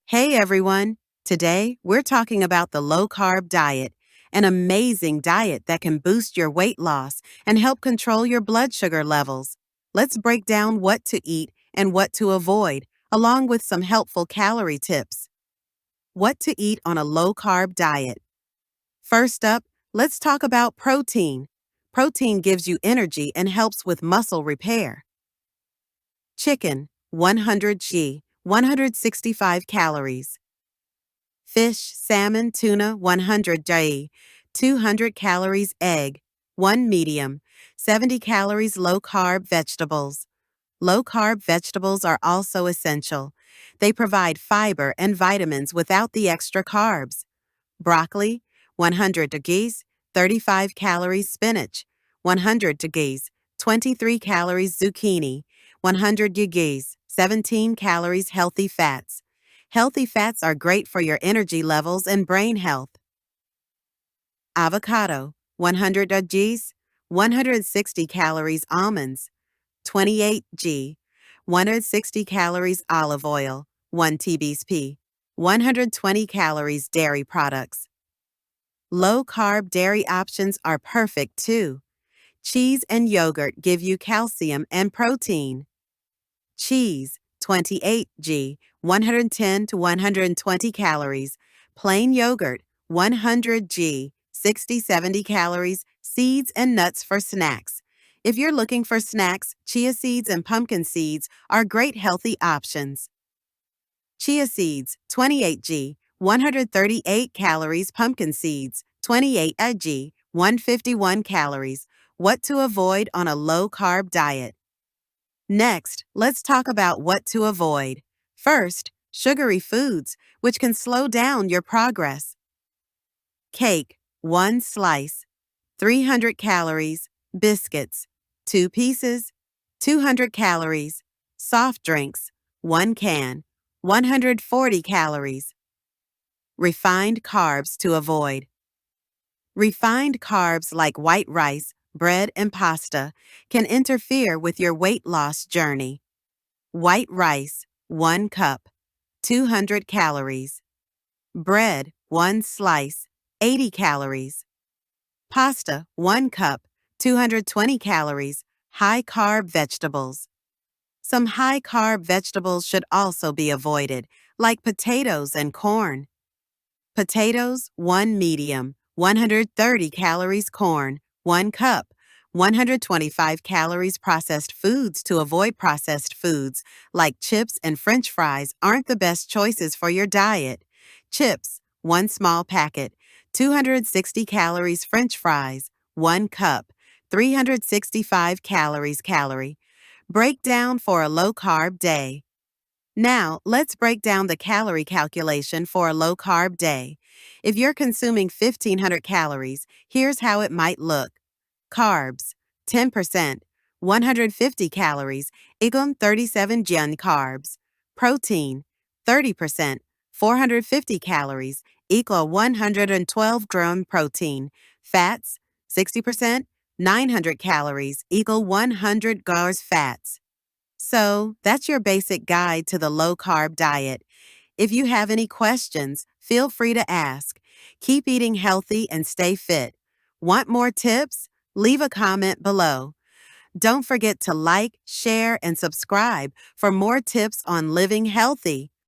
Hey everyone! Today we're talking about the low carb diet, an amazing diet that can boost your weight loss and help control your blood sugar levels. Let's break down what to eat and what to avoid, along with some helpful calorie tips. What to eat on a low carb diet. First up, let's talk about protein. Protein gives you energy and helps with muscle repair. Chicken, 100 g, 165 calories. Fish, salmon, tuna, 100 g, 200 calories. Egg, 1 medium, 70 calories. Low carb vegetables. Low carb vegetables are also essential. They provide fiber and vitamins without the extra carbs. Broccoli, 100 degrees, 35 calories. Spinach, 100 degrees, 23 calories. Zucchini, 100 degrees, 17 calories. Healthy fats. Healthy fats are great for your energy levels and brain health. Avocado, 100 degrees, 160 calories. Almonds, 28 g, 160 calories. Olive oil, 1 tsp, 120 calories. Dairy products. Low-carb dairy options are perfect too. Cheese and yogurt give you calcium and protein. Cheese, 28 g, 110 to 120 calories. Plain yogurt, 100 g, 60-70 calories. Seeds and nuts for snacks. If you're looking for snacks, chia seeds and pumpkin seeds are great healthy options. Chia seeds, 28 g, 138 calories. Pumpkin seeds, 28 g, 151 calories. What to avoid on a low-carb diet. Next, let's talk about what to avoid. First, sugary foods, which can slow down your progress. Cake, 1 slice, 300 calories. Biscuits, 2 pieces, 200 calories. Soft drinks, 1 can, 140 calories. Refined carbs to avoid. Refined carbs like white rice, bread, and pasta can interfere with your weight loss journey. White rice, 1 cup, 200 calories. Bread, 1 slice, 80 calories. Pasta, 1 cup, 220 calories. High-carb vegetables. Some high-carb vegetables should also be avoided, like potatoes and corn. Potatoes, 1 medium, 130 calories. Corn, 1 cup, 125 calories. Processed foods to avoid. Processed foods, like chips and French fries, aren't the best choices for your diet. Chips, 1 small packet, 260 calories. French fries, 1 cup, 365 calories. Calorie. Breakdown for a low-carb day. Now, let's break down the calorie calculation for a low-carb day. If you're consuming 1,500 calories, here's how it might look. Carbs, 10%, 150 calories, equal 37 gen carbs. Protein, 30%, 450 calories, equal 112 gram protein. Fats, 60%, 900 calories, equal 100 grams fats. So, that's your basic guide to the low-carb diet. If you have any questions, feel free to ask. Keep eating healthy and stay fit. Want more tips? Leave a comment below. Don't forget to like, share, and subscribe for more tips on living healthy.